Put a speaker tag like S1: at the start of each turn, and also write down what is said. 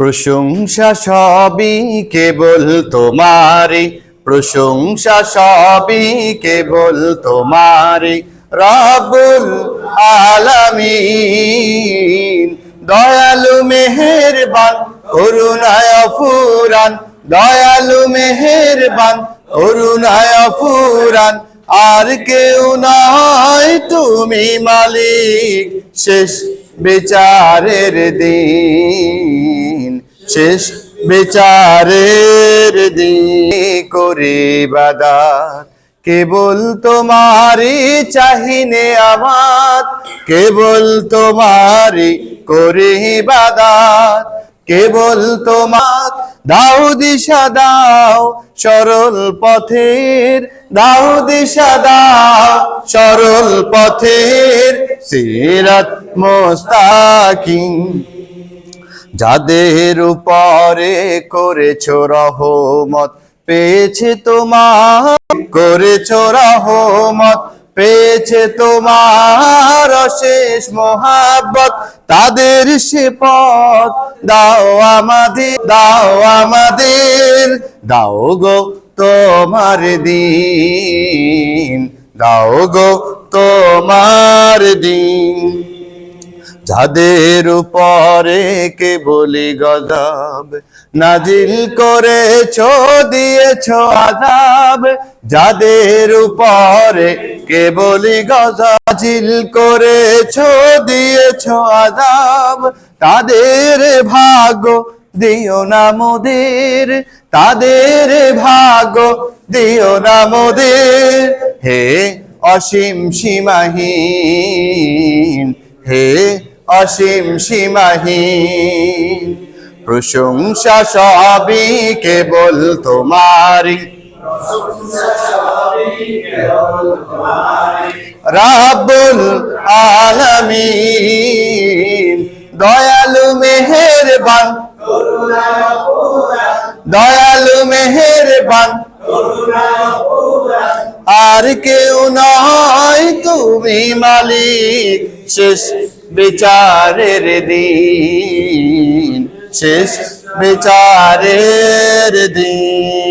S1: প্রশংসা সবই কেবল তোমারই, প্রশংসা সবই কেবল তোমারই। রব্বুল আলামিন দয়ালু মেহেরবান করুণায় অফুরান, দয়ালু মেহেরবান করুণায় অফুরান। আর কেউ নয় তুমি মালিক, শেষ বিচারের দিন, শেষ বিচারের দিন করে ইবাদত কেবল তোমারই চাহিনে আমার, কেবল তোমারই করে ইবাদত, কেবল তোমার। দাও দিশা দাও সরল পথের, দাও দিশা দাও সরল পথের। সিরাত মুস্তাকিম যাদের উপরে করেছো রহমত, পেয়েছে তোমার করেছো রহমত, পেয়েছে তোমার অশেষ মোহাব্বত। তাদের সে পথ দাও আমাদের, দাও আমাদের। দাও গো তোমার দিন, দাও গো তোমার দিন। যাদের উপরে কেবলি গজব নাজিল করেছো, দিয়েছো আযাব। যাদের উপরে কেবলি গজব নাজিল করেছো, দিয়েছো আযাব। তাদের ভাগ্য দিও না মোদের, তাদের ভাগ্য দিও না মোদের। হে অসীম সীমাহীন, হে অসীম সীমাহীন, প্রশংসা সবই কেবল তোমারই, রাব্বুল আলামিন দয়ালু মেহেরবান, দয়ালু মেহেরবান। আর কেউ নয় তুমি মালিক, শেষ বিচারের দিন, শেষ বিচারের দিন।